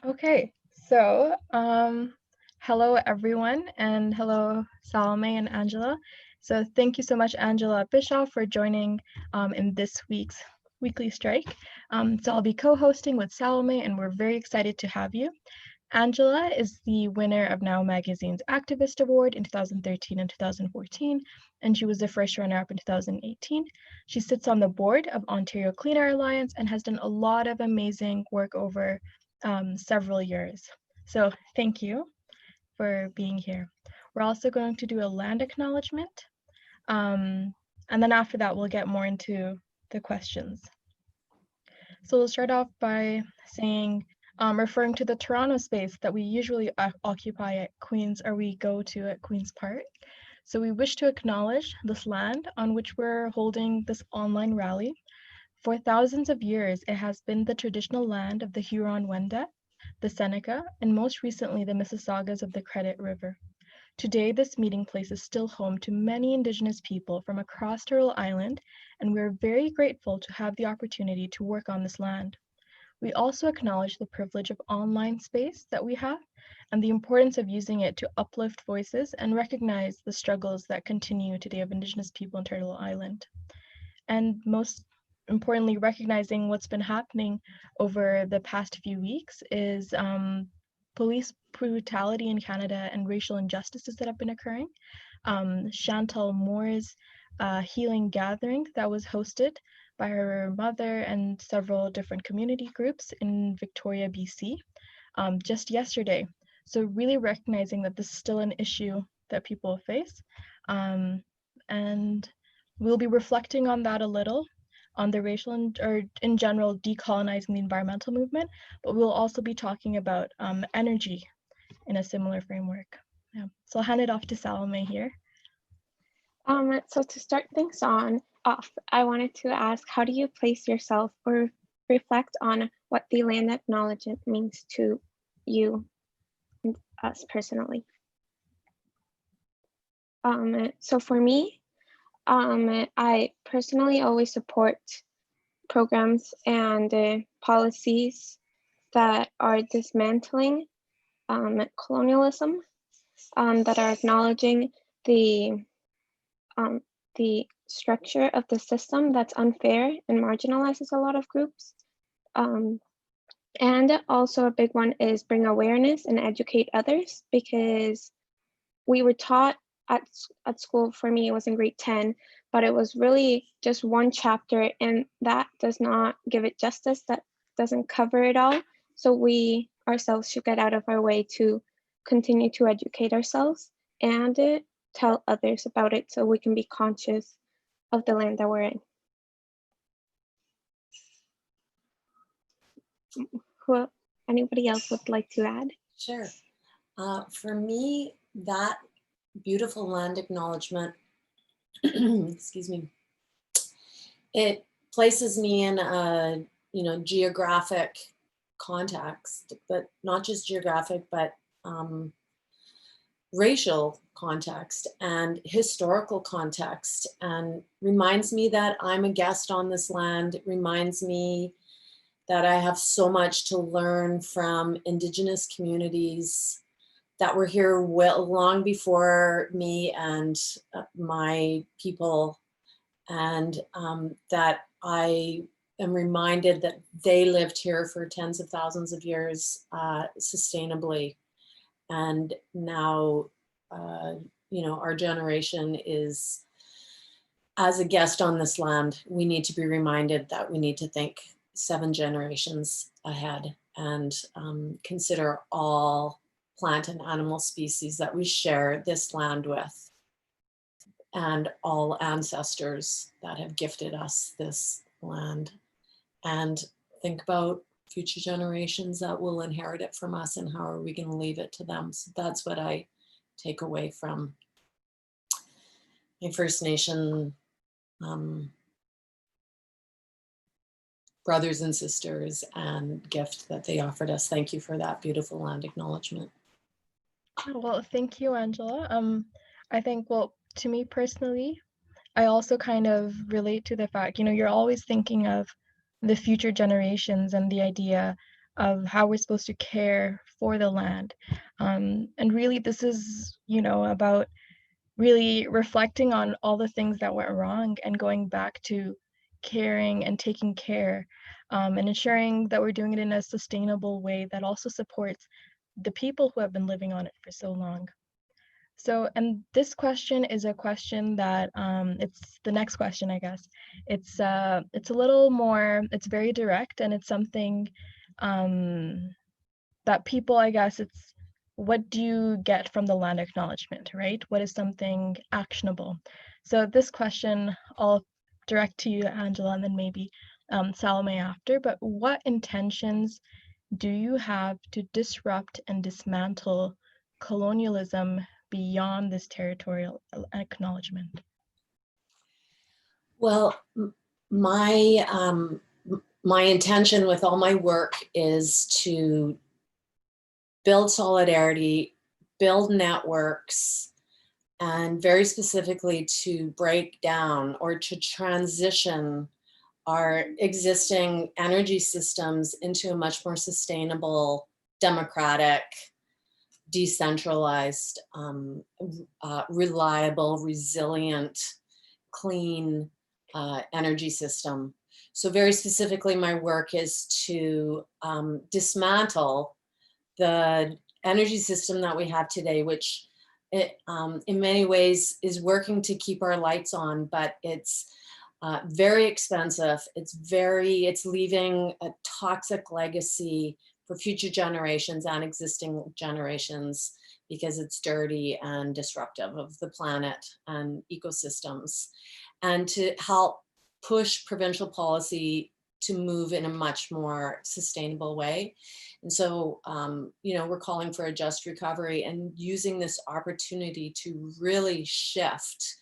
Okay, so hello everyone, and hello Salome and Angela. So thank you so much, Angela Bischoff, for joining in this week's weekly strike. So I'll be co-hosting with Salome, and we're very excited to have you. Angela is the winner of Now Magazine's Activist Award in 2013 and 2014, and she was the first runner-up in 2018. She sits on the board of Ontario Clean Air Alliance and has done a lot of amazing work over several years. So thank you for being here. We're also going to do a land acknowledgement, and then after that, we'll get more into the questions. So we'll start off by saying, referring to the Toronto space that we usually occupy at Queen's, or we go to at Queen's Park. So we wish to acknowledge this land on which we're holding this online rally. For thousands of years, it has been the traditional land of the Huron-Wendat, the Seneca, and most recently the Mississaugas of the Credit River. Today, this meeting place is still home to many Indigenous people from across Turtle Island, and we're very grateful to have the opportunity to work on this land. We also acknowledge the privilege of online space that we have and the importance of using it to uplift voices and recognize the struggles that continue today of Indigenous people in Turtle Island. And most importantly, recognizing what's been happening over the past few weeks is police brutality in Canada and racial injustices that have been occurring. Chantal Moore's healing gathering that was hosted by her mother and several different community groups in Victoria, BC, just yesterday. So really recognizing that this is still an issue that people face. And we'll be reflecting on that a little, on the racial or in general decolonizing the environmental movement, but we'll also be talking about energy in a similar framework. Yeah. So I'll hand it off to Salome here. So to start things off, I wanted to ask, how do you place yourself or reflect on what the land acknowledgement means to you and us personally? So for me, I personally always support programs and policies that are dismantling colonialism, that are acknowledging the structure of the system that's unfair and marginalizes a lot of groups. And also a big one is bring awareness and educate others, because we were taught at school, for me it was in grade 10, but it was really just one chapter, and that does not give it justice, that doesn't cover it all. So we ourselves should get out of our way to continue to educate ourselves and tell others about it so we can be conscious of the land that we're in. Anybody else would like to add? Sure. For me, that beautiful land acknowledgement, excuse me, it places me in a geographic context, but not just geographic, but racial context and historical context, and reminds me that I'm a guest on this land. It reminds me that I have so much to learn from Indigenous communities that were here long before me and my people, and that I am reminded that they lived here for tens of thousands of years sustainably. And now, our generation is, as a guest on this land, we need to be reminded that we need to think 7 generations ahead and consider all plant and animal species that we share this land with, and all ancestors that have gifted us this land, and think about future generations that will inherit it from us, and how are we going to leave it to them. So that's what I take away from my First Nation brothers and sisters and gift that they offered us. Thank you for that beautiful land acknowledgement. Well, thank you, Angela. I think, well, to me personally, I also kind of relate to the fact, you're always thinking of the future generations and the idea of how we're supposed to care for the land. And really, this is, about really reflecting on all the things that went wrong and going back to caring and taking care, and ensuring that we're doing it in a sustainable way that also supports the people who have been living on it for so long. So, and this question is a question that, it's the next question, I guess. It's a little more, it's very direct, and it's something, um, that people, I guess, it's what do you get from the land acknowledgement, right? What is something actionable? So this question I'll direct to you, Angela, and then maybe, Salome after. But what intentions do you have to disrupt and dismantle colonialism beyond this territorial acknowledgement? Well, my my intention with all my work is to build solidarity, build networks, and very specifically to break down or to transition our existing energy systems into a much more sustainable, democratic, decentralized, reliable, resilient, clean energy system. So very specifically, my work is to dismantle the energy system that we have today, which in many ways is working to keep our lights on, but it's very expensive. It's leaving a toxic legacy for future generations and existing generations because it's dirty and disruptive of the planet and ecosystems. And to help push provincial policy to move in a much more sustainable way. And so, we're calling for a just recovery and using this opportunity to really shift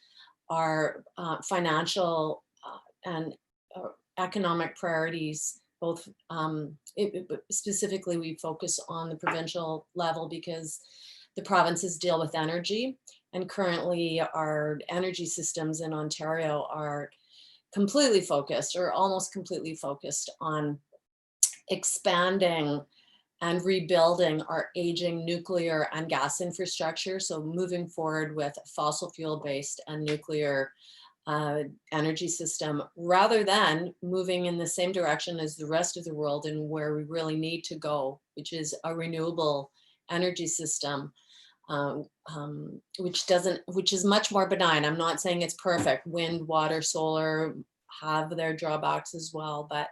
our financial and economic priorities, both specifically we focus on the provincial level because the provinces deal with energy, and currently our energy systems in Ontario are completely focused or almost completely focused on expanding and rebuilding our aging nuclear and gas infrastructure. So moving forward with fossil fuel based and nuclear energy system, rather than moving in the same direction as the rest of the world and where we really need to go, which is a renewable energy system, which is much more benign. I'm not saying it's perfect. Wind, water, solar have their drawbacks as well, but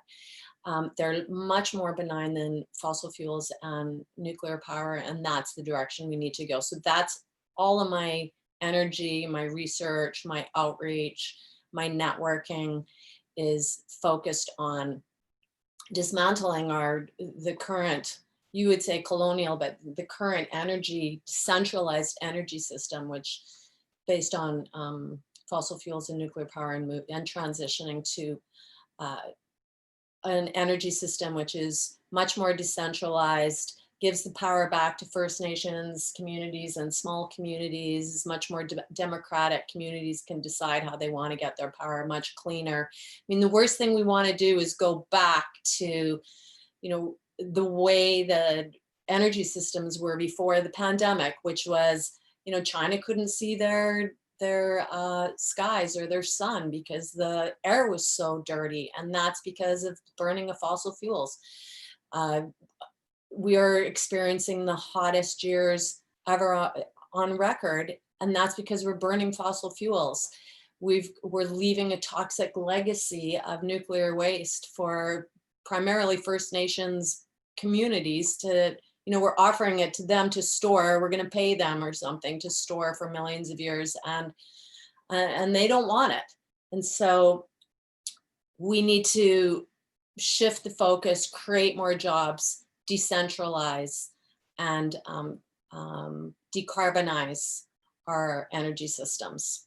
they're much more benign than fossil fuels and nuclear power, and that's the direction we need to go. So that's all of my energy, my research, my outreach, my networking is focused on dismantling the current, you would say colonial, but the current centralized energy system, which based on fossil fuels and nuclear power, and transitioning to an energy system which is much more decentralized, gives the power back to First Nations communities and small communities, much more democratic. Communities can decide how they want to get their power, much cleaner. I mean, the worst thing we want to do is go back to, the way the energy systems were before the pandemic, which was, China couldn't see their skies or their sun because the air was so dirty, and that's because of burning of fossil fuels. We are experiencing the hottest years ever on record, and that's because we're burning fossil fuels. We're leaving a toxic legacy of nuclear waste for primarily First Nations communities to, we're offering it to them to store. We're going to pay them or something to store for millions of years, and they don't want it. And so we need to shift the focus, create more jobs, decentralize, and decarbonize our energy systems.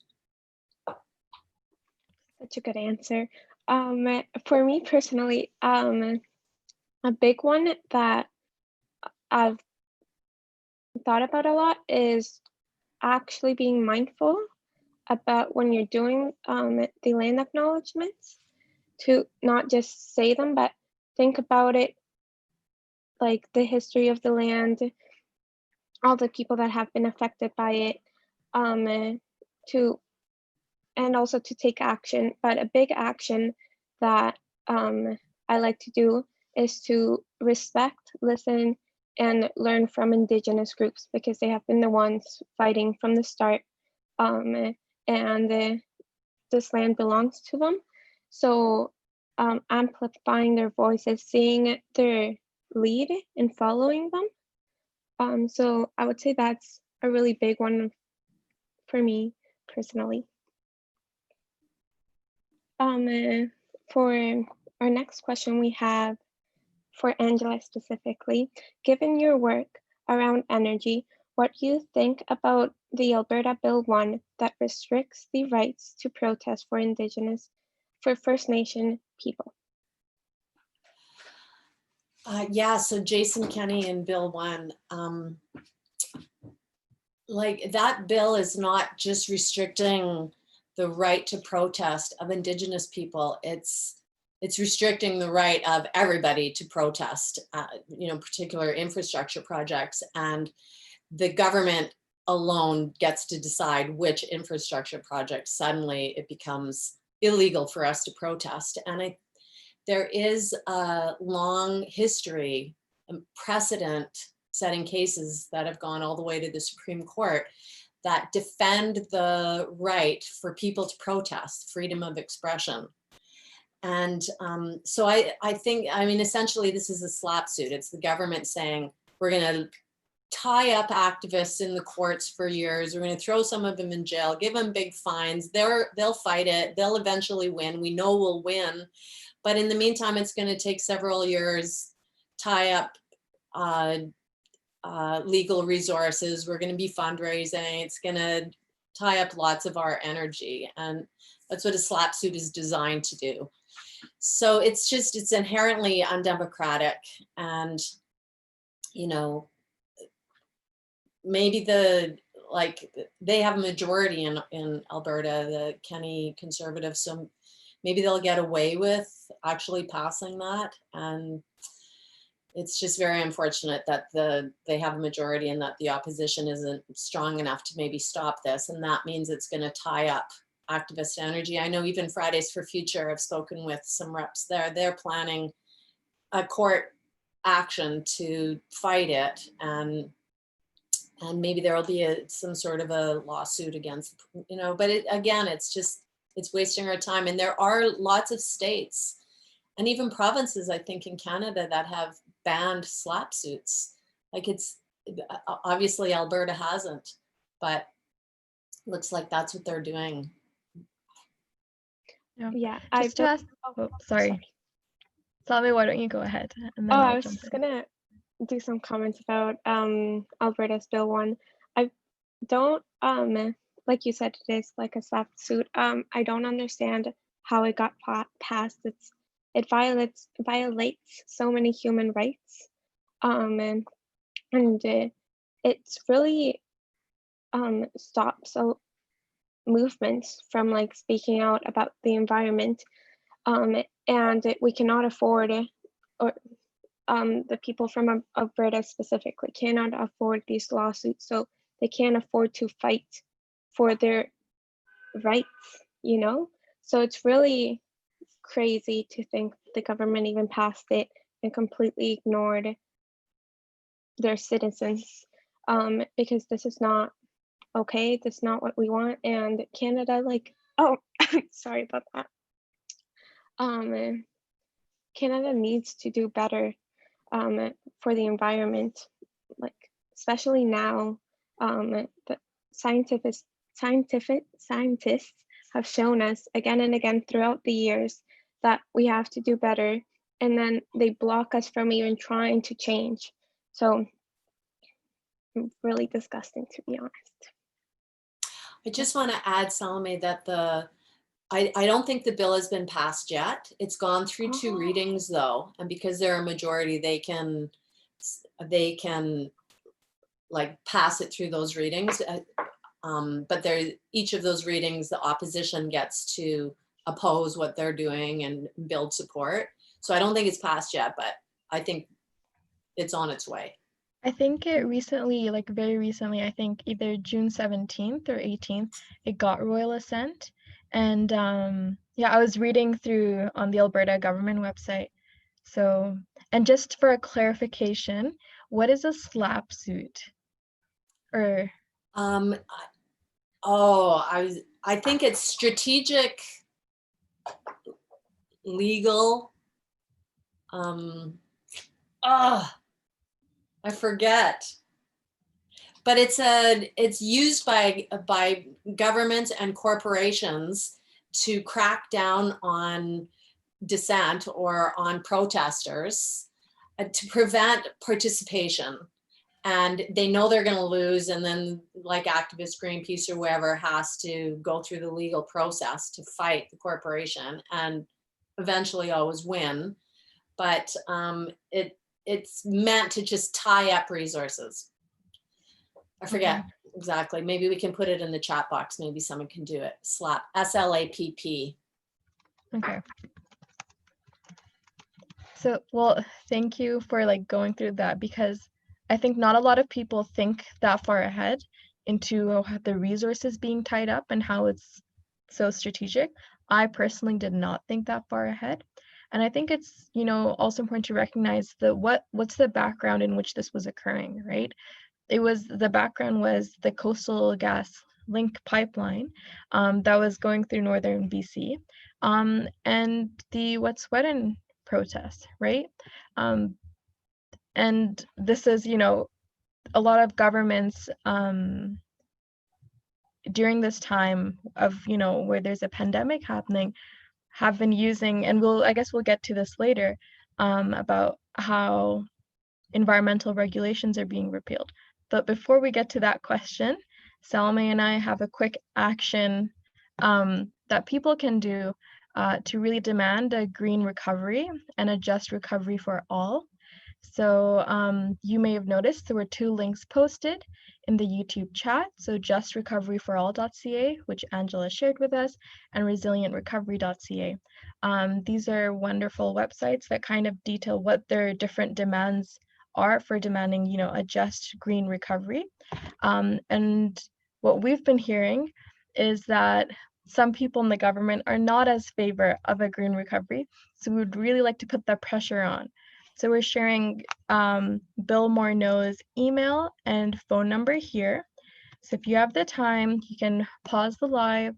Such a good answer. For me personally, a big one that I've thought about a lot is actually being mindful about when you're doing the land acknowledgements, to not just say them, but think about it like the history of the land, all the people that have been affected by it, to and also to take action. But a big action that I like to do is to respect, listen, and learn from Indigenous groups, because they have been the ones fighting from the start, and this land belongs to them. So amplifying their voices, seeing their lead and following them. So I would say that's a really big one for me personally. For our next question, we have for Angela specifically, given your work around energy, what do you think about the Alberta Bill 1 that restricts the rights to protest for Indigenous, for First Nation people? Yeah, so Jason Kenney and Bill 1, like that bill is not just restricting the right to protest of Indigenous people, it's restricting the right of everybody to protest, particular infrastructure projects, and the government alone gets to decide which infrastructure project. Suddenly it becomes illegal for us to protest. And there is a long history, precedent setting cases that have gone all the way to the Supreme Court that defend the right for people to protest, freedom of expression. And so I think, essentially this is a slap suit. It's the government saying, we're gonna tie up activists in the courts for years. We're gonna throw some of them in jail, give them big fines. They'll fight it, they'll eventually win. We know we'll win. But in the meantime, it's gonna take several years, tie up legal resources. We're gonna be fundraising. It's gonna tie up lots of our energy. And that's what a slap suit is designed to do. So it's inherently undemocratic, and maybe they have a majority in Alberta, the Kenney Conservatives, so maybe they'll get away with actually passing that. And it's just very unfortunate that they have a majority and that the opposition isn't strong enough to maybe stop this, and that means it's going to tie up activist energy. I know even Fridays for Future, I've spoken with some reps there. They're planning a court action to fight it, and maybe there will be some sort of a lawsuit against, but it's wasting our time. And there are lots of states and even provinces, I think, in Canada that have banned slap suits. Like, it's obviously Alberta hasn't, but looks like that's what they're doing. Yeah, just to ask. Oh, sorry. Salve, why don't you go ahead? And then I was just gonna do some comments about Alberta's Bill 1. I don't like you said, it is like a slap suit. I don't understand how it got passed. It violates so many human rights, and it's really stops movements from like speaking out about the environment, and we cannot afford, or the people from Alberta specifically cannot afford these lawsuits, so they can't afford to fight for their rights, so it's really crazy to think the government even passed it and completely ignored their citizens, because this is not okay. This is not what we want. And Canada, sorry about that. Canada needs to do better for the environment, like especially now. The scientists have shown us again and again throughout the years that we have to do better, and then they block us from even trying to change. So really disgusting, to be honest. I just want to add, Salome, that I don't think the bill has been passed yet. It's gone through 2 readings though, and because they're a majority, they can like pass it through those readings. But each of those readings, the opposition gets to oppose what they're doing and build support. So I don't think it's passed yet, but I think it's on its way. I think it recently, like very recently, I think either June 17th or 18th, it got royal assent. And yeah, I was reading through on the Alberta government website. So, and just for a clarification, what is a slap suit? Or Um, oh, I think it's strategic, legal. I forget. But it's used by governments and corporations to crack down on dissent or on protesters, to prevent participation. And they know they're going to lose, and then like activist Greenpeace or whoever has to go through the legal process to fight the corporation and eventually always win. But it's meant to just tie up resources. I forget exactly. Maybe we can put it in the chat box. Maybe someone can do it. SLAP, SLAPP. okay. So, well, thank you for like going through that, because I think not a lot of people think that far ahead into the resources being tied up and how it's so strategic. I personally did not think that far ahead. And I think it's, you know, also important to recognize what's the background in which this was occurring, right? The background was the Coastal Gas Link pipeline that was going through northern BC, and the Wet'suwet'en protest, right? And this is, you know, a lot of governments during this time of, you know, where there's a pandemic happening, have been using, and I guess we'll get to this later, about how environmental regulations are being repealed. But before we get to that question, Salome and I have a quick action that people can do to really demand a green recovery and a just recovery for all. So you may have noticed there were 2 links posted in the YouTube chat. So justrecoveryforall.ca, which Angela shared with us, and resilientrecovery.ca. These are wonderful websites that kind of detail what their different demands are for demanding, you know, a just green recovery. And what we've been hearing is that some people in the government are not as favor of a green recovery. So we would really like to put that pressure on. So we're sharing Bill Morneau's email and phone number here. So if you have the time, you can pause the live,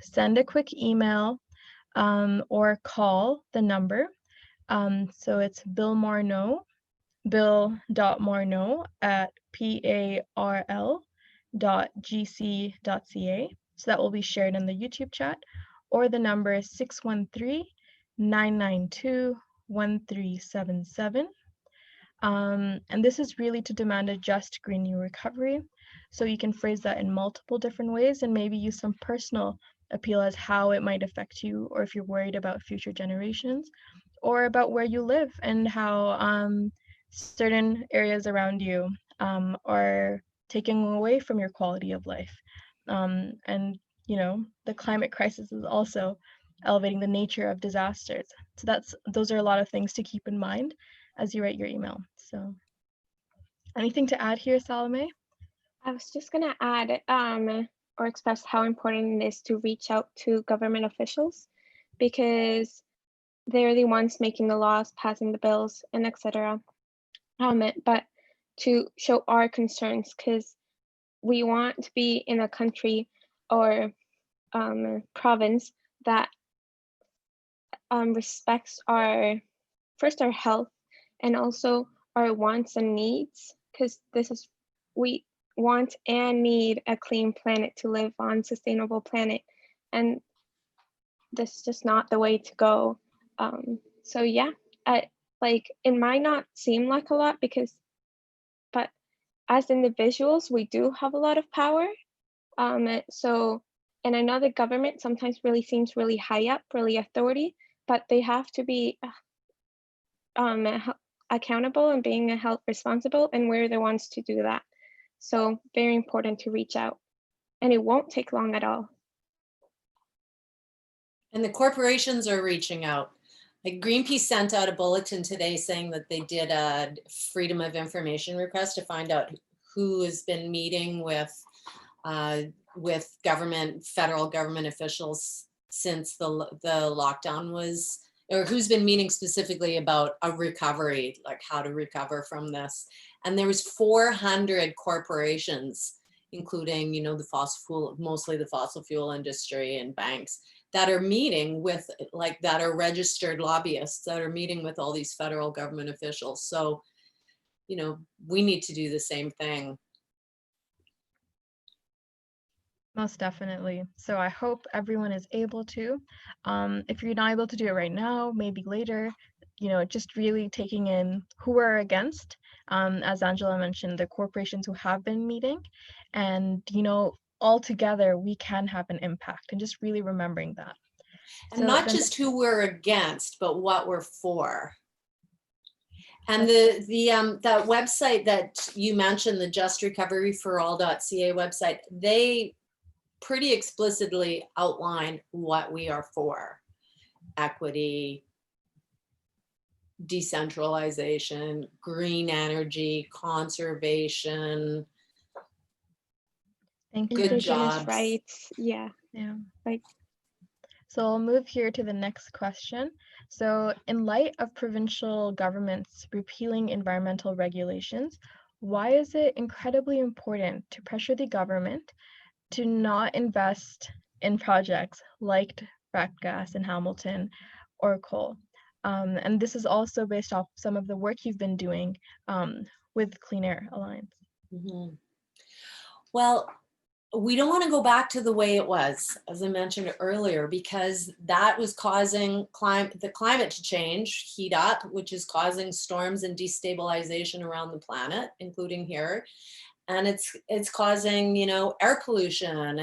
send a quick email, or call the number. So it's Bill Morneau, bill.morneau at parl.gc.ca. So that will be shared in the YouTube chat, or the number is 613-992-1377. And this is really to demand a just green new recovery. So you can phrase that in multiple different ways and maybe use some personal appeal as how it might affect you, or if you're worried about future generations, or about where you live and how certain areas around you are taking away from your quality of life. And, you know, the climate crisis is also elevating the nature of disasters. So those are a lot of things to keep in mind as you write your email. So anything to add here, Salome? I was just gonna add or express how important it is to reach out to government officials, because they're the ones making the laws, passing the bills, and etc. But to show our concerns, because we want to be in a country or province that respects our health and also our wants and needs, because we want and need a clean planet to live on, sustainable planet, and this is just not the way to go. So yeah, like it might not seem like a lot but as individuals we do have a lot of power. So, and I know the government sometimes really seems really high up, really authority, but they have to be accountable and being held responsible, and we're the ones to do that. So very important to reach out, and it won't take long at all. And the corporations are reaching out. Like Greenpeace sent out a bulletin today saying that they did a freedom of information request to find out who has been meeting with federal government officials since the lockdown was, or who's been meeting specifically about a recovery, like how to recover from this. And there was 400 corporations, including, you know, the fossil fuel, mostly the fossil fuel industry and banks, that are meeting with, like, that are registered lobbyists that are meeting with all these federal government officials. So, you know, we need to do the same thing. Most definitely. So I hope everyone is able to. If you're not able to do it right now, maybe later, you know, just really taking in who we're against. As Angela mentioned, the corporations who have been meeting, and, you know, all together we can have an impact, and just really remembering that. And So not then, just who we're against, but what we're for. And that website that you mentioned, the justrecoveryforall.ca website, they pretty explicitly outline what we are for: equity, decentralization, green energy, conservation, thank you. good Indigenous jobs. rights. Yeah. Yeah. Right. So I'll move here to the next question. So in light of provincial governments repealing environmental regulations, why is it incredibly important to pressure the government to not invest in projects like fracked gas in Hamilton or coal? And this is also based off some of the work you've been doing with Clean Air Alliance. Mm-hmm. Well, we don't want to go back to the way it was, as I mentioned earlier, because that was causing the climate to change, heat up, which is causing storms and destabilization around the planet, including here. And it's causing, you know, air pollution,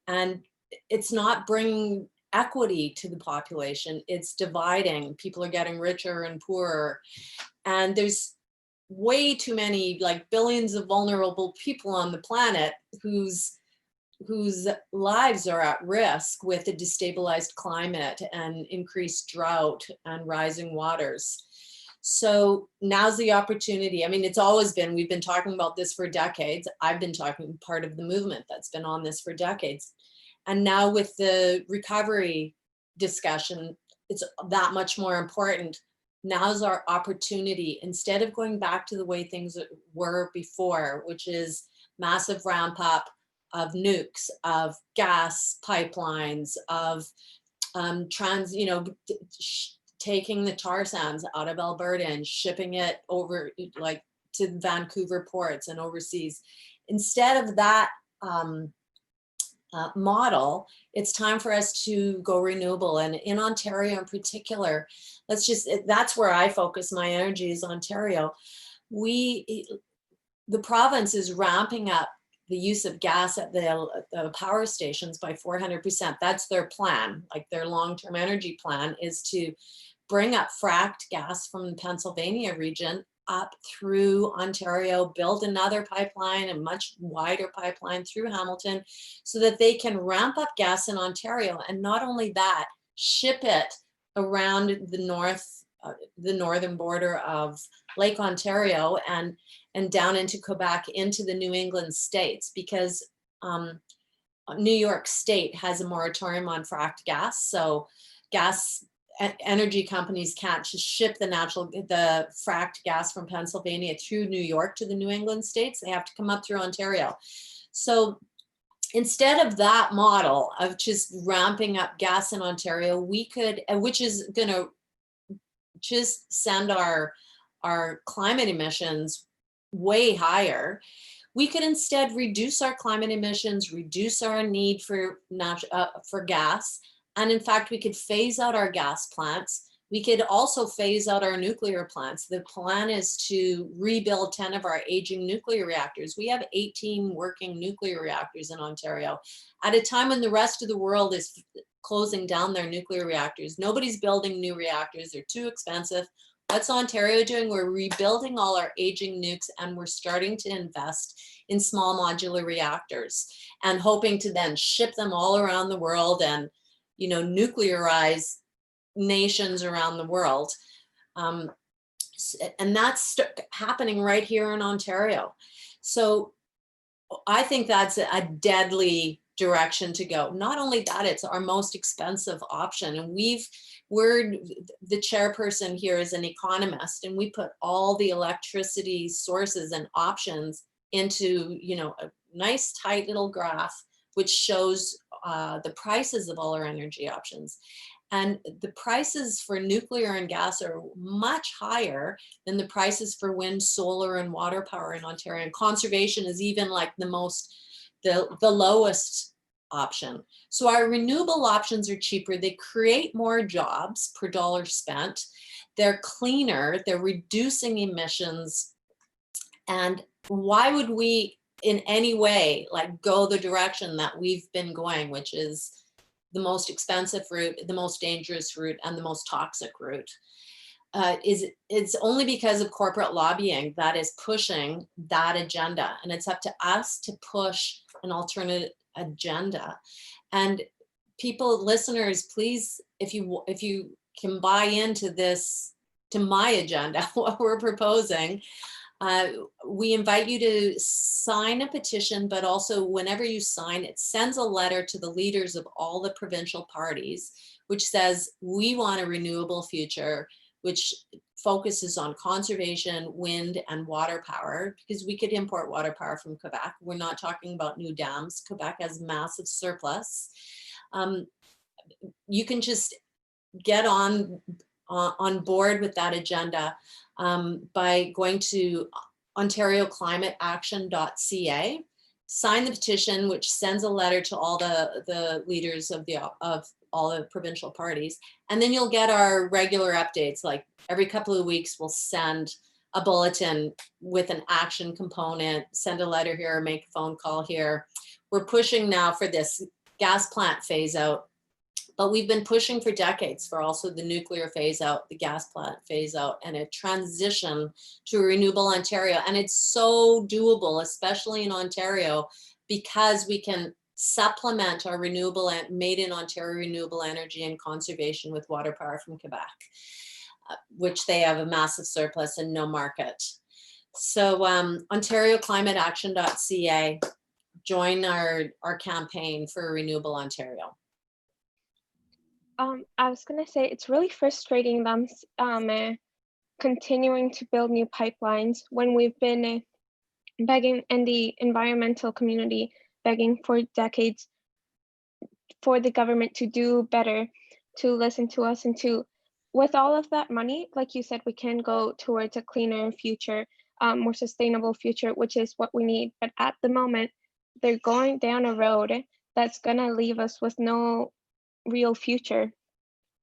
and it's not bringing equity to the population. It's dividing. People are getting richer and poorer. And there's way too many, like billions of vulnerable people on the planet whose lives are at risk with a destabilized climate and increased drought and rising waters. So now's the opportunity. I mean, it's always been, we've been talking about this for decades. I've been talking, part of the movement that's been on this for decades. And now with the recovery discussion, it's that much more important. Now's our opportunity, instead of going back to the way things were before, which is massive ramp up of nukes, of gas pipelines, of taking the tar sands out of Alberta and shipping it over, like, to Vancouver ports and overseas. Instead of that model, it's time for us to go renewable. And in Ontario in particular, that's where I focus my energy, is Ontario. The province is ramping up the use of gas at the power stations by 400%. That's their plan. Like, their long-term energy plan is to bring up fracked gas from the Pennsylvania region up through Ontario, build another pipeline, a much wider pipeline through Hamilton, so that they can ramp up gas in Ontario. And not only that, ship it around the northern border of Lake Ontario and down into Quebec, into the New England states, because New York State has a moratorium on fracked gas. So energy companies can't just ship the fracked gas from Pennsylvania through New York to the New England states. They have to come up through Ontario. So instead of that model of just ramping up gas in Ontario, we could, which is going to just send our climate emissions way higher, we could instead reduce our climate emissions, reduce our need for gas. And in fact, we could phase out our gas plants. We could also phase out our nuclear plants. The plan is to rebuild 10 of our aging nuclear reactors. We have 18 working nuclear reactors in Ontario at a time when the rest of the world is closing down their nuclear reactors. Nobody's building new reactors. They're too expensive. What's Ontario doing? We're rebuilding all our aging nukes, and we're starting to invest in small modular reactors and hoping to then ship them all around the world and, you know, nuclearize nations around the world. And that's happening right here in Ontario. So I think that's a deadly direction to go. Not only that, it's our most expensive option. And we're the chairperson here is an economist, and we put all the electricity sources and options into, you know, a nice tight little graph, which shows the prices of all our energy options. And the prices for nuclear and gas are much higher than the prices for wind, solar, and water power in Ontario. And conservation is even like the lowest option. So our renewable options are cheaper. They create more jobs per dollar spent. They're cleaner. They're reducing emissions. And why would we in any way like go the direction that we've been going, which is the most expensive route, the most dangerous route, and the most toxic route? It's only because of corporate lobbying that is pushing that agenda. And it's up to us to push an alternate agenda. And people, listeners, please, if you can buy into this, to my agenda, what we're proposing, we invite you to sign a petition, but also whenever you sign, it sends a letter to the leaders of all the provincial parties, which says, we want a renewable future, which focuses on conservation, wind, and water power, because we could import water power from Quebec. We're not talking about new dams. Quebec has massive surplus. You can just get on board with that agenda by going to OntarioClimateAction.ca, sign the petition, which sends a letter to all the leaders of all the provincial parties, and then you'll get our regular updates. Like every couple of weeks, we'll send a bulletin with an action component, send a letter here, make a phone call here. We're pushing now for this gas plant phase out, but we've been pushing for decades for also the nuclear phase out, the gas plant phase out, and a transition to a renewable Ontario. And it's so doable, especially in Ontario, because we can supplement our renewable and made in Ontario renewable energy and conservation with water power from Quebec, which they have a massive surplus and no market. So OntarioClimateAction.ca, join our campaign for a renewable Ontario. I was gonna say it's really frustrating them continuing to build new pipelines when we've been begging, and the environmental community begging for decades for the government to do better, to listen to us, and to, with all of that money, like you said, we can go towards a cleaner future, more sustainable future, which is what we need. But at the moment, they're going down a road that's gonna leave us with no real future,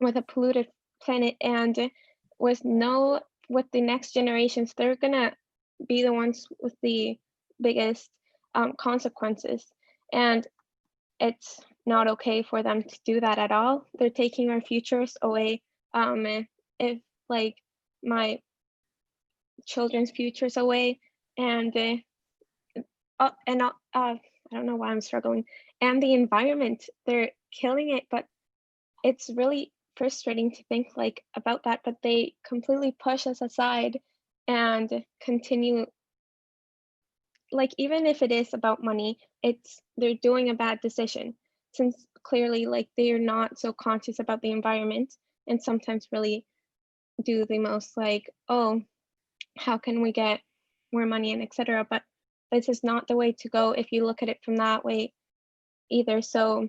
with a polluted planet, and with the next generations, they're gonna be the ones with the biggest consequences. And it's not okay for them to do that at all. They're taking our futures away. If like my children's futures away, and I don't know why I'm struggling. And the environment, they're killing it, but it's really frustrating to think like about that, but they completely push us aside and continue. Like, even if it is about money, they're doing a bad decision, since clearly like they are not so conscious about the environment, and sometimes really do the most like, oh, how can we get more money and etc. But this is not the way to go if you look at it from that way either. So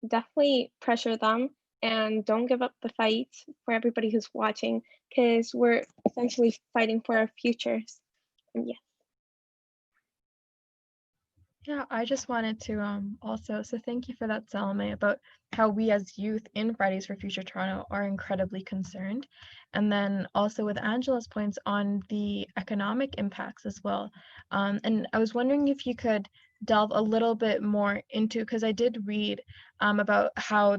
definitely pressure them, and don't give up the fight for everybody who's watching, because we're essentially fighting for our futures. And yeah. Yeah, I just wanted to also, so thank you for that, Salome, about how we as youth in Fridays for Future Toronto are incredibly concerned. And then also with Angela's points on the economic impacts as well. And I was wondering if you could delve a little bit more into, because I did read about how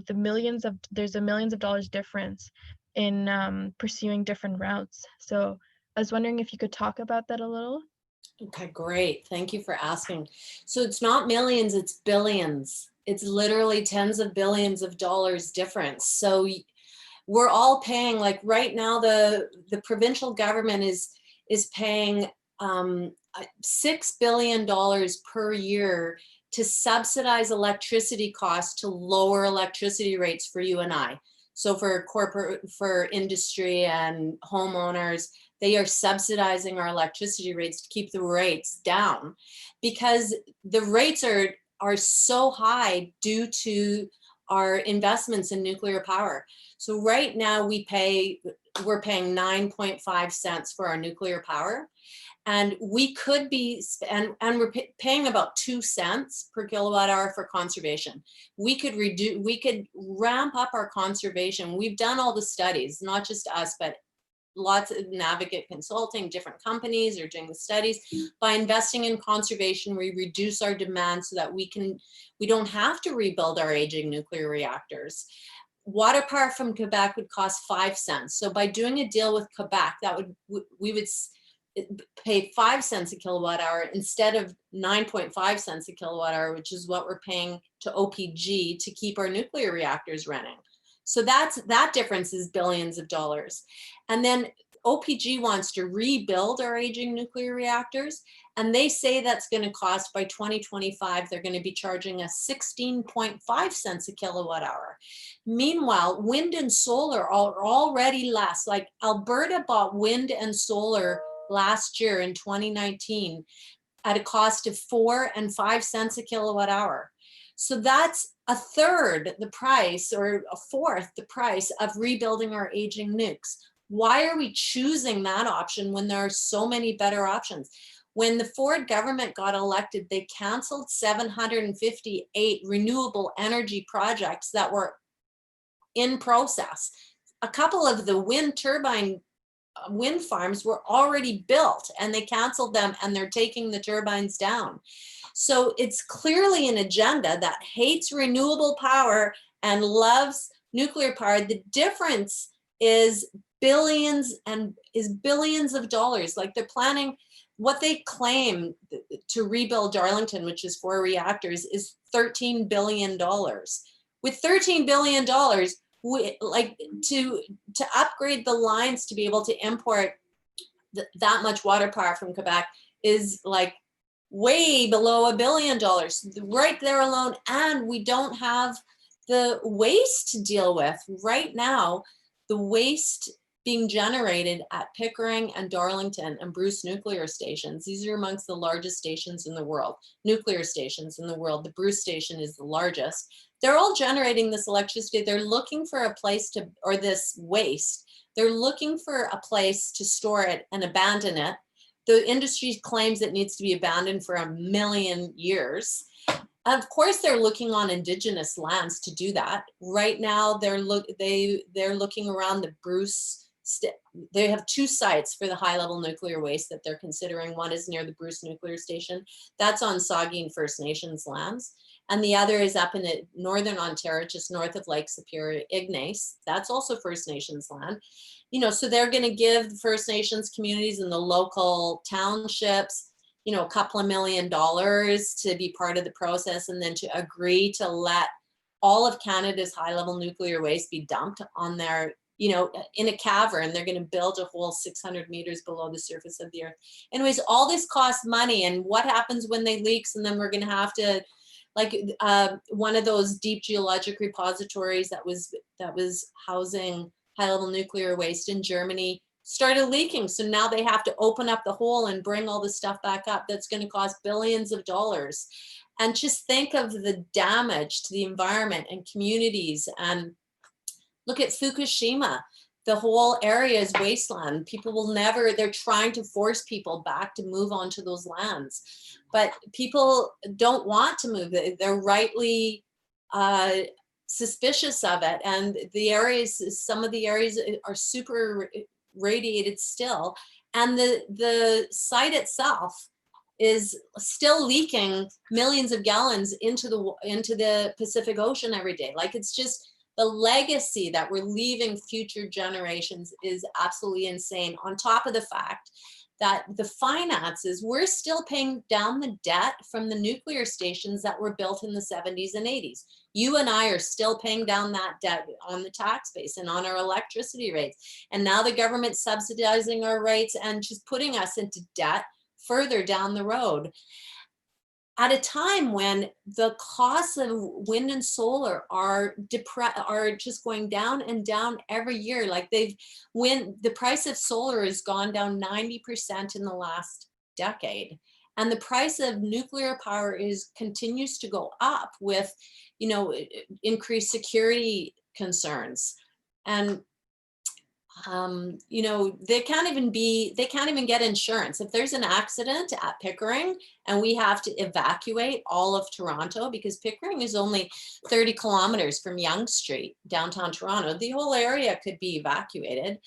there's a millions of dollars difference in pursuing different routes. So I was wondering if you could talk about that a little. Okay, great. Thank you for asking. So it's not millions, it's billions. It's literally tens of billions of dollars difference. So we're all paying, like right now, the provincial government is paying $6 billion per year to subsidize electricity costs to lower electricity rates for you and I. So for industry and homeowners, they are subsidizing our electricity rates to keep the rates down, because the rates are so high due to our investments in nuclear power. So right now we're paying 9.5 cents for our nuclear power. And we could be, and we're paying about 2 cents per kilowatt hour for conservation. We could ramp up our conservation. We've done all the studies, not just us, but lots of Navigate Consulting, different companies are doing the studies. By investing in conservation, we reduce our demand so that we don't have to rebuild our aging nuclear reactors. Water power from Quebec would cost 5 cents. So by doing a deal with Quebec, we would pay 5 cents a kilowatt hour instead of 9.5 cents a kilowatt hour, which is what we're paying to OPG to keep our nuclear reactors running. So that difference is billions of dollars. And then OPG wants to rebuild our aging nuclear reactors, and they say that's going to cost, by 2025, they're going to be charging us 16.5 cents a kilowatt hour. Meanwhile, wind and solar are already less. Like Alberta bought wind and solar last year in 2019 at a cost of 4 and 5 cents a kilowatt hour. So that's a third the price, or a fourth the price of rebuilding our aging nukes. Why are we choosing that option when there are so many better options? When the Ford government got elected, they canceled 758 renewable energy projects that were in process. A couple of the wind farms were already built, and they canceled them, and they're taking the turbines down. So it's clearly an agenda that hates renewable power and loves nuclear power. The difference is billions of dollars. Like they're planning, what they claim to rebuild Darlington, which is 4 reactors, is $13 billion. With $13 billion, to upgrade the lines to be able to import that much water power from Quebec is like way below $1 billion right there alone. And we don't have the waste to deal with right now. The waste being generated at Pickering and Darlington and Bruce nuclear stations, these are amongst the largest stations in the world, nuclear stations in the world. The Bruce station is the largest. They're all generating this electricity. They're looking for a place to, or this waste, they're looking for a place to store it and abandon it. The industry claims it needs to be abandoned for 1 million years. Of course, they're looking on Indigenous lands to do that. Right now, they're looking around the Bruce. They have 2 sites for the high-level nuclear waste that they're considering. One is near the Bruce nuclear station. That's on Saugeen First Nations lands. And the other is up in northern Ontario, just north of Lake Superior, Ignace. That's also First Nations land. So they're going to give the First Nations communities and the local townships, a couple of $1 million to be part of the process, and then to agree to let all of Canada's high-level nuclear waste be dumped on their, in a cavern. They're going to build a hole 600 meters below the surface of the earth. Anyways, all this costs money, and what happens when they leaks? And then we're going to have to, like one of those deep geologic repositories that was housing high-level nuclear waste in Germany started leaking. So now they have to open up the hole and bring all the stuff back up. That's going to cost billions of dollars. And just think of the damage to the environment and communities. And look at Fukushima. The whole area is wasteland. People will never, they're trying to force people back to move onto those lands. But people don't want to move. They're rightly suspicious of it. And some of the areas are super radiated still. And the site itself is still leaking millions of gallons into the Pacific Ocean every day. Like, it's just, the legacy that we're leaving future generations is absolutely insane. On top of the fact that the finances, we're still paying down the debt from the nuclear stations that were built in the 70s and 80s. You and I are still paying down that debt on the tax base and on our electricity rates. And now the government's subsidizing our rates and just putting us into debt further down the road. At a time when the costs of wind and solar are just going down and down every year. Like when the price of solar has gone down 90% in the last decade. And the price of nuclear power continues to go up with, increased security concerns. And they can't even get insurance. If there's an accident at Pickering and we have to evacuate all of Toronto, because Pickering is only 30 kilometers from Yonge Street, downtown Toronto, the whole area could be evacuated.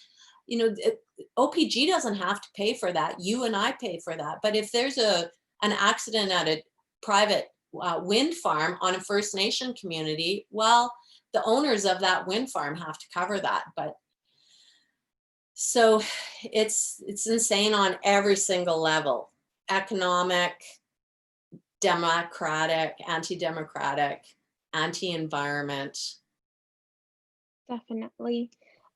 OPG doesn't have to pay for that. You and I pay for that. But if there's an accident at a private wind farm on a First Nation community, well, the owners of that wind farm have to cover that. But so it's insane on every single level: economic, democratic, anti-democratic, anti-environment. Definitely.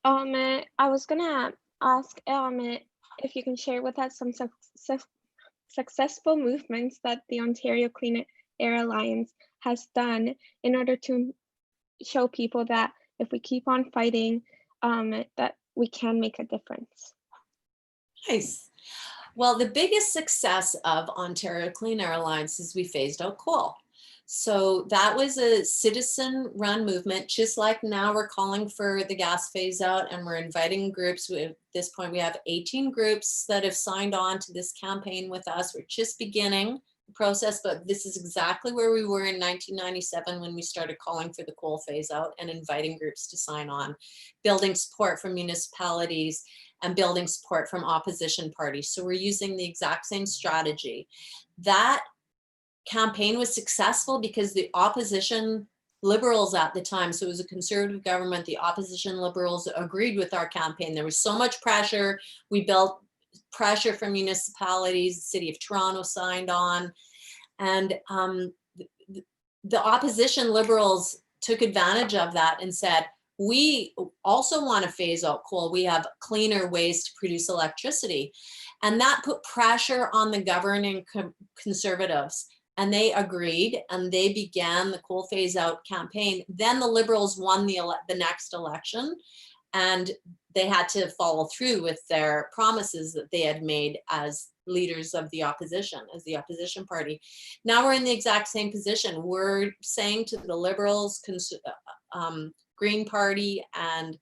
I was gonna ask if you can share with us some successful movements that the Ontario Clean Air Alliance has done in order to show people that if we keep on fighting, that we can make a difference. Nice. Well, the biggest success of Ontario Clean Air Alliance is we phased out coal. So that was a citizen-run movement, just like now we're calling for the gas phase out and we're inviting groups. At this point, we have 18 groups that have signed on to this campaign with us. We're just beginning the process, but this is exactly where we were in 1997 when we started calling for the coal phase out and inviting groups to sign on, building support from municipalities and building support from opposition parties. So we're using the exact same strategy. That campaign was successful because the opposition Liberals at the time, so it was a conservative government, the opposition Liberals agreed with our campaign. There was so much pressure. We built pressure from municipalities. The City of Toronto signed on. And the opposition Liberals took advantage of that and said, we also want to phase out coal. We have cleaner ways to produce electricity. And that put pressure on the governing Conservatives. And they agreed and they began the coal phase out campaign. Then the Liberals won the next election and they had to follow through with their promises that they had made as leaders of the opposition, as the opposition party. Now we're in the exact same position. We're saying to the Liberals, Green Party and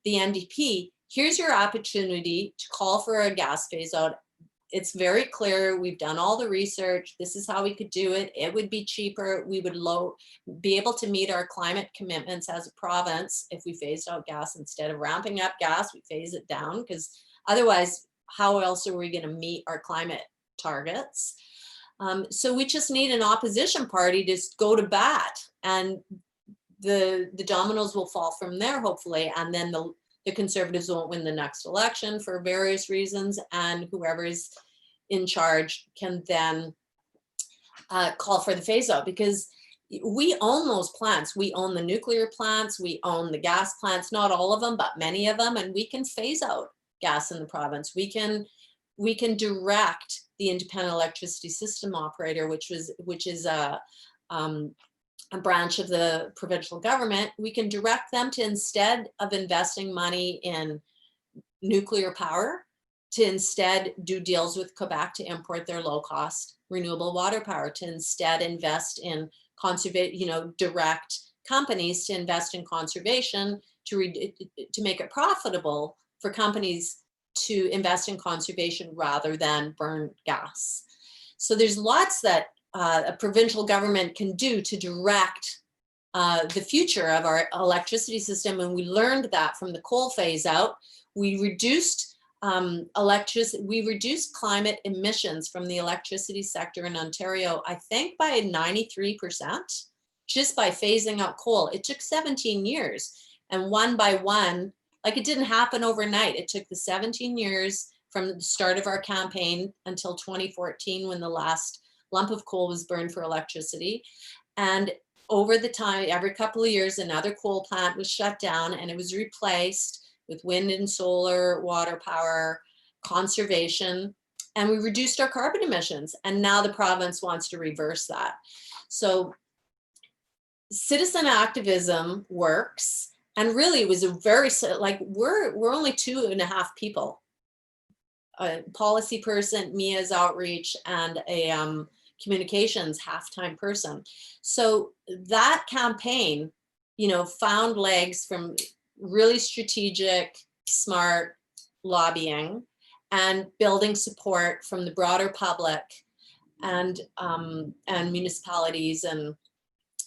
the NDP, here's your opportunity to call for a gas phase out. It's very clear. We've done all the research. This is how we could do it. It would be cheaper. We would be able to meet our climate commitments as a province if we phased out gas. Instead of ramping up gas, we phase it down, because otherwise, how else are we going to meet our climate targets? So we just need an opposition party to go to bat, and the dominoes will fall from there, hopefully, and then the Conservatives won't win the next election for various reasons, and whoever is in charge can then call for the phase out, because we own those plants. We own the nuclear plants, we own the gas plants, not all of them, but many of them, and we can phase out gas in the province. We can direct the Independent Electricity System Operator, which is a branch of the provincial government. We can direct them to, instead of investing money in nuclear power, to instead do deals with Quebec to import their low-cost renewable water power, to instead invest in direct companies to invest in conservation, to make it profitable for companies to invest in conservation rather than burn gas. So there's lots that a provincial government can do to direct the future of our electricity system. And we learned that from the coal phase out. We reduced climate emissions from the electricity sector in Ontario, I think by 93%, just by phasing out coal. It took 17 years, and one by one, like, it didn't happen overnight. It took the 17 years from the start of our campaign until 2014, when the last lump of coal was burned for electricity. And over the time, every couple of years, another coal plant was shut down and it was replaced with wind and solar, water power, conservation, and we reduced our carbon emissions. And now the province wants to reverse that. So citizen activism works. And really it was a very, like, we're only 2.5 people, a policy person, me as outreach, and a communications half-time person. So that campaign, you know, found legs from really strategic, smart lobbying and building support from the broader public and municipalities and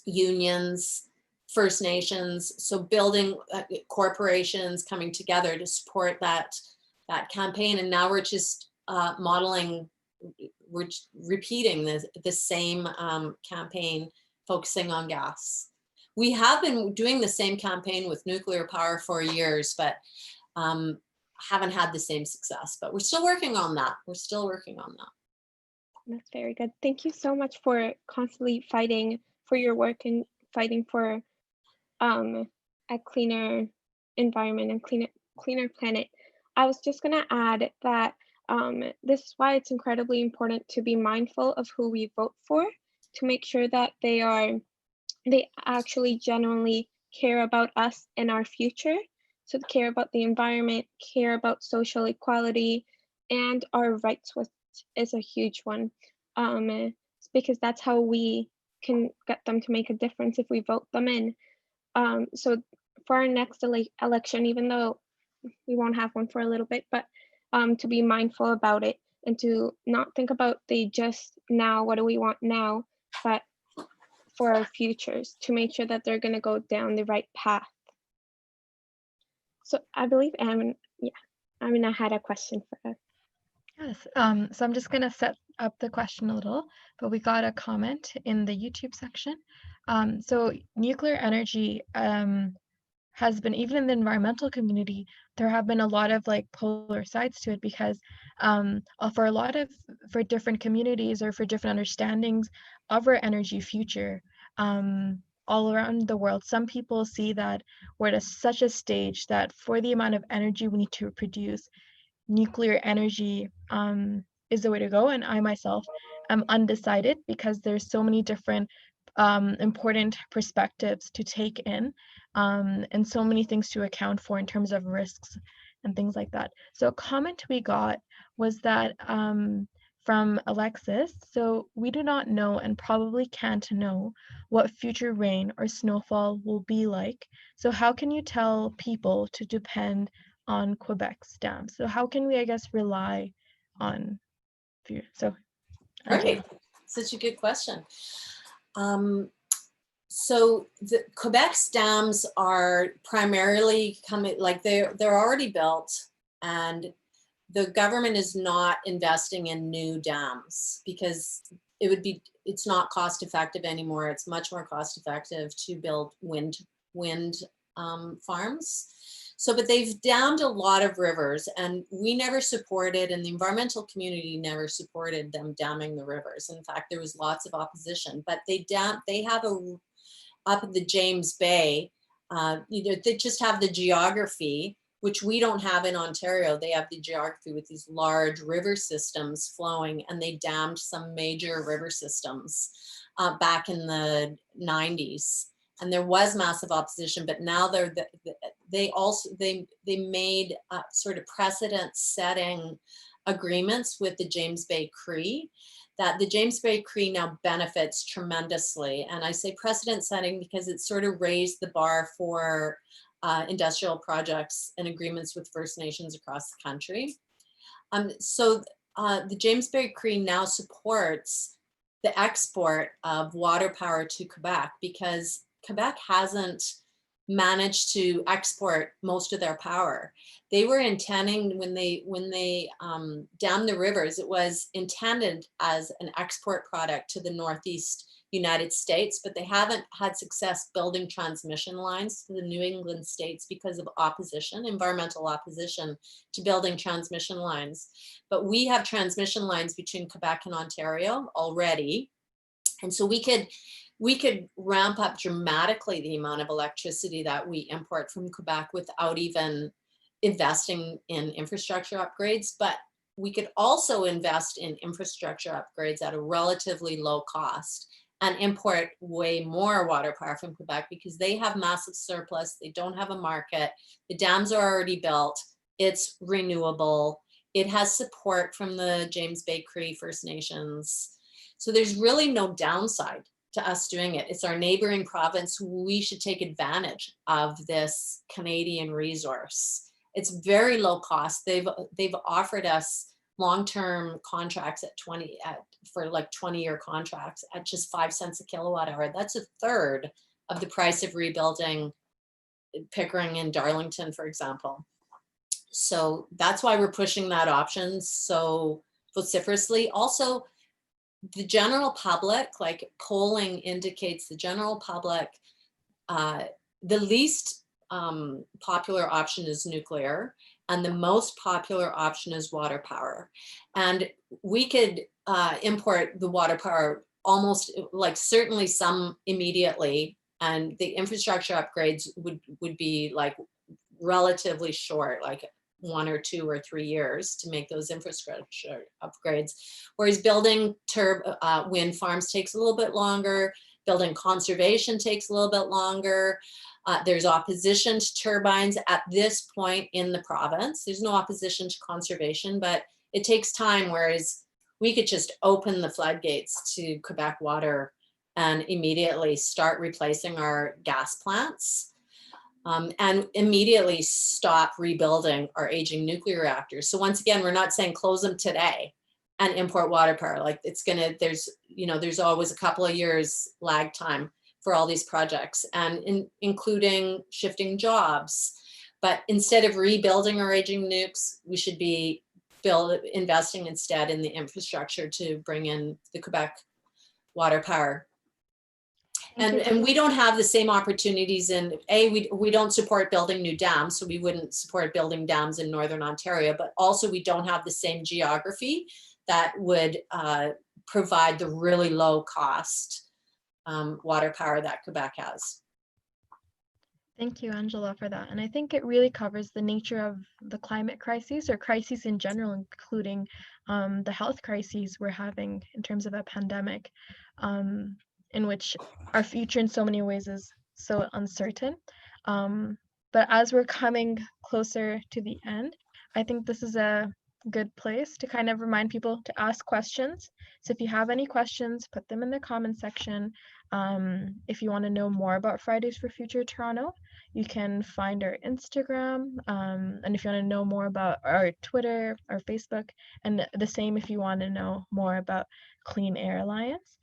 unions, First Nations. So building corporations coming together to support that campaign. And now we're just modeling, we're repeating the same campaign focusing on gas. We have been doing the same campaign with nuclear power for years, but haven't had the same success. But we're still working on that. We're still working on that. That's very good. Thank you so much for constantly fighting for your work and fighting for a cleaner environment and cleaner planet. I was just going to add that this is why it's incredibly important to be mindful of who we vote for, to make sure that they actually genuinely care about us and our future. So they care about the environment, care about social equality, and our rights, which is a huge one, because that's how we can get them to make a difference if we vote them in. So for our next election, even though we won't have one for a little bit, but to be mindful about it and to not think about the just now, what do we want now, but for our futures, to make sure that they're going to go down the right path. So I believe Amina had a question for us. Yes, so I'm just going to set up the question a little, but we got a comment in the YouTube section. So nuclear energy has been, even in the environmental community, there have been a lot of like polar sides to it, because for different communities or for different understandings of our energy future, all around the world, some people see that we're at such a stage that for the amount of energy we need to produce, nuclear energy is the way to go. And I myself am undecided, because there's so many different important perspectives to take in, and so many things to account for in terms of risks and things like that. So a comment we got was that from Alexis, so we do not know and probably can't know what future rain or snowfall will be like. So how can you tell people to depend on Quebec's dams? So how can we, I guess, rely on future? So Great, such a good question. So the Quebec's dams are primarily coming, like they're already built, and the government is not investing in new dams because it's not cost effective anymore. It's much more cost effective to build wind farms. So, but they've dammed a lot of rivers, and we never supported, and the environmental community never supported them damming the rivers. In fact, there was lots of opposition, but they have up at the James Bay, they just have the geography, which we don't have in Ontario. They have the geography with these large river systems flowing, and they dammed some major river systems back in the 90s. And there was massive opposition, but now they made sort of precedent-setting agreements with the James Bay Cree, that the James Bay Cree now benefits tremendously. And I say precedent-setting because it sort of raised the bar for industrial projects and agreements with First Nations across the country. So the James Bay Cree now supports the export of water power to Quebec, because Quebec hasn't managed to export most of their power. They were intending, when they dammed the rivers, it was intended as an export product to the Northeast United States, but they haven't had success building transmission lines to the New England states because of opposition, environmental opposition to building transmission lines. But we have transmission lines between Quebec and Ontario already. And so we could we could ramp up dramatically the amount of electricity that we import from Quebec without even investing in infrastructure upgrades. But we could also invest in infrastructure upgrades at a relatively low cost and import way more water power from Quebec because they have massive surplus. They don't have a market. The dams are already built. It's renewable. It has support from the James Bay Cree First Nations. So there's really no downside to us doing it. It's our neighboring province. We should take advantage of this Canadian resource. It's very low cost. They've offered us long-term contracts for like 20-year contracts at just 5 cents a kilowatt hour. That's a third of the price of rebuilding Pickering and Darlington, for example. So that's why we're pushing that option so vociferously. Also, the general public, like polling indicates the general public, the least popular option is nuclear and the most popular option is water power. And we could import the water power almost, like certainly some immediately, and the infrastructure upgrades would be like relatively short, like 1 or 2 or 3 years to make those infrastructure upgrades. Whereas building wind farms takes a little bit longer, building conservation takes a little bit longer. There's opposition to turbines at this point in the province. There's no opposition to conservation, but it takes time, whereas we could just open the floodgates to Quebec water and immediately start replacing our gas plants. And immediately stop rebuilding our aging nuclear reactors. So once again, we're not saying close them today and import water power. Like it's gonna, there's always a couple of years lag time for all these projects, and including shifting jobs. But instead of rebuilding our aging nukes, we should be investing instead in the infrastructure to bring in the Quebec water power. And we don't have the same opportunities in, we don't support building new dams, so we wouldn't support building dams in Northern Ontario, but also we don't have the same geography that would provide the really low cost water power that Quebec has. Thank you, Angela, for that. And I think it really covers the nature of the climate crises, or crises in general, including the health crises we're having in terms of a pandemic, in which our future in so many ways is so uncertain. But as we're coming closer to the end, I think this is a good place to kind of remind people to ask questions. So if you have any questions, put them in the comment section. If you want to know more about Fridays for Future Toronto, you can find our Instagram. And if you want to know more about our Twitter, our Facebook, and the same if you want to know more about Clean Air Alliance,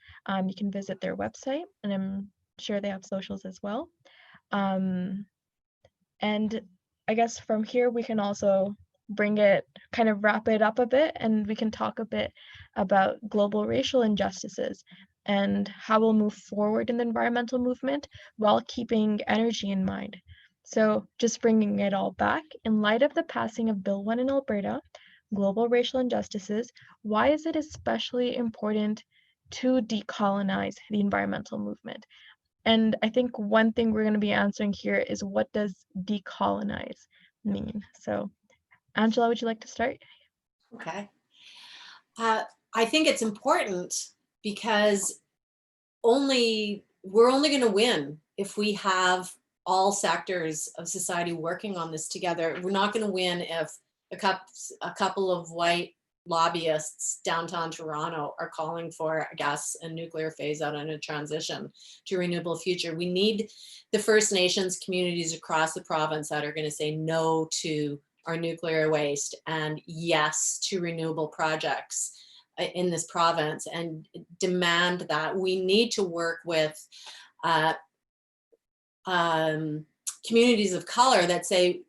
you can visit their website, and I'm sure they have socials as well. And I guess from here we can also kind of wrap it up a bit, and we can talk a bit about global racial injustices and how we'll move forward in the environmental movement while keeping energy in mind. So just bringing it all back, in light of the passing of Bill 1 in Alberta, global racial injustices, why is it especially important to decolonize the environmental movement? And I think one thing we're going to be answering here is, what does decolonize mean? So Angela, would you like to start? Okay. I think it's important because we're only going to win if we have all sectors of society working on this together. We're not going to win if a couple of white lobbyists downtown Toronto are calling for a gas and nuclear phase out and a transition to a renewable future. We need the First Nations communities across the province that are going to say no to our nuclear waste and yes to renewable projects in this province, and demand that. We need to work with communities of color that say,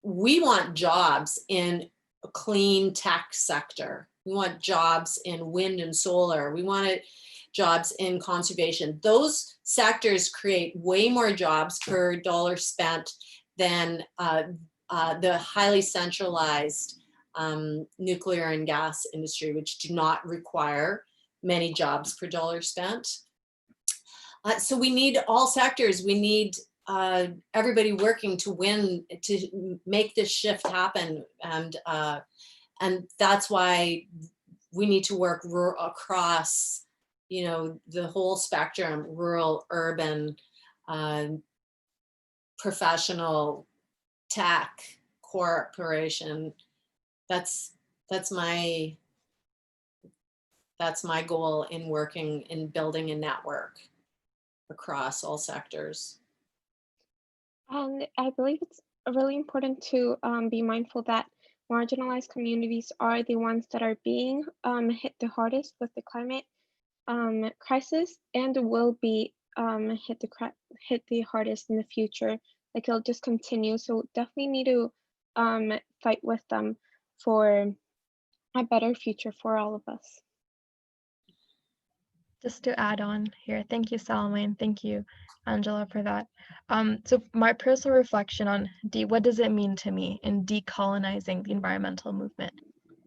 we want jobs in a clean tech sector. We want jobs in wind and solar. We want jobs in conservation. Those sectors create way more jobs per dollar spent than the highly centralized nuclear and gas industry, which do not require many jobs per dollar spent. So we need all sectors. We need everybody working to win, to make this shift happen. And that's why we need to work across, you know, the whole spectrum, rural, urban, professional, tech, corporation. That's my goal in working in building a network across all sectors. And I believe it's really important to be mindful that marginalized communities are the ones that are being hit the hardest with the climate crisis, and will be hit the hardest in the future. Like, it'll just continue. So definitely need to fight with them for a better future for all of us. Just to add on here, thank you, Salome, and thank you, Angela, for that. So my personal reflection on what does it mean to me in decolonizing the environmental movement?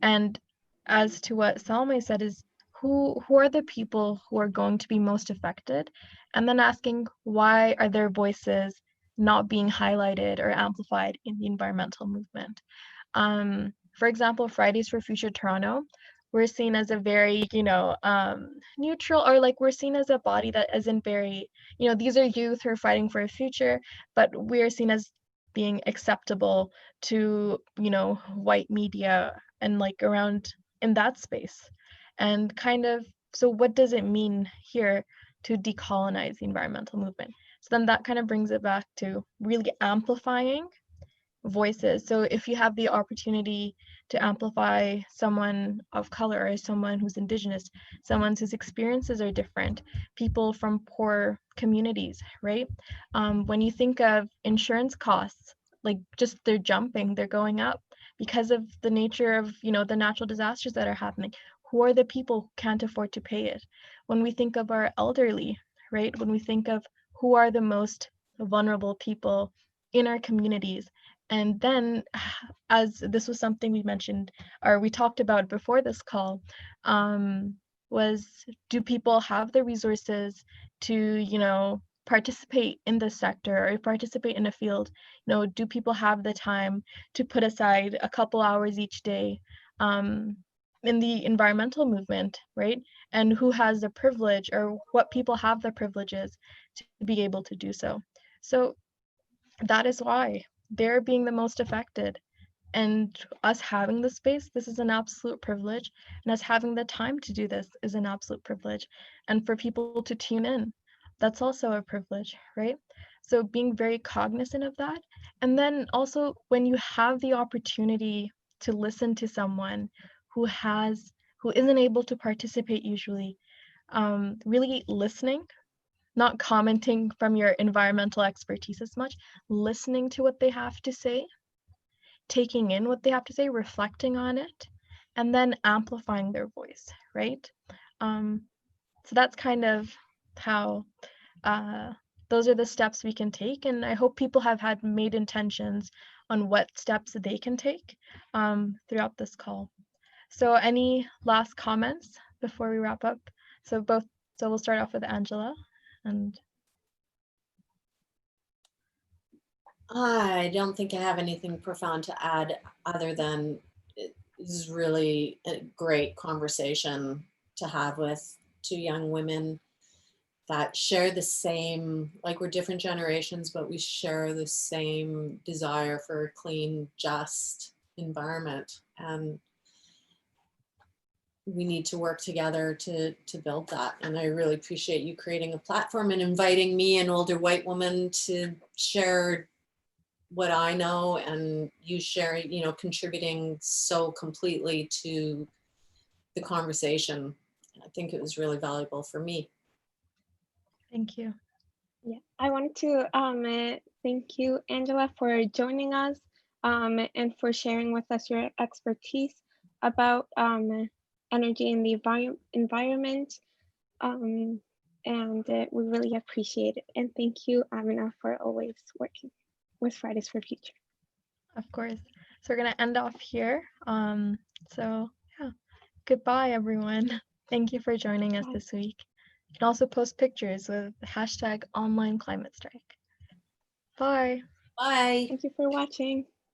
And as to what Salome said is, who are the people who are going to be most affected? And then asking, why are their voices not being highlighted or amplified in the environmental movement? For example, Fridays for Future Toronto, we're seen as a very, neutral, or like we're seen as a body that isn't very, these are youth who are fighting for a future, but we're seen as being acceptable to, white media and like around in that space. And kind of, so what does it mean here to decolonize the environmental movement? So then that kind of brings it back to really amplifying voices. So if you have the opportunity to amplify someone of color or someone who's Indigenous, someone whose experiences are different, people from poor communities, right? When you think of insurance costs, like just they're going up because of the nature of, the natural disasters that are happening. Who are the people who can't afford to pay it? When we think of our elderly, right? When we think of who are the most vulnerable people in our communities, and then, as this was something we mentioned or we talked about before this call, was, do people have the resources to, participate in this sector or participate in a field? Do people have the time to put aside a couple hours each day in the environmental movement, right? And who has the privilege, or what people have the privileges to be able to do so? So that is why they're being the most affected. And us having the space, this is an absolute privilege. And us having the time to do this is an absolute privilege. And for people to tune in, that's also a privilege, right? So being very cognizant of that. And then also when you have the opportunity to listen to someone who isn't able to participate usually, really listening, not commenting from your environmental expertise as much, listening to what they have to say, taking in what they have to say, reflecting on it, and then amplifying their voice, right? So that's kind of how those are the steps we can take. And I hope people have had made intentions on what steps they can take throughout this call. So any last comments before we wrap up? So we'll start off with Angela. And I don't think I have anything profound to add other than it is really a great conversation to have with two young women that share the same, like we're different generations, but we share the same desire for a clean, just environment. And we need to work together to build that. And I really appreciate you creating a platform and inviting me, an older white woman, to share what I know, and you sharing, contributing so completely to the conversation. I think it was really valuable for me. thank you. Yeah, I wanted to thank you, Angela, for joining us and for sharing with us your expertise about energy in the environment. And we really appreciate it. And thank you, Amina, for always working with Fridays for Future. Of course. So we're going to end off here. So yeah, goodbye, everyone. Thank you for joining us this week. You can also post pictures with hashtag online climate strike. Bye. Bye. Thank you for watching.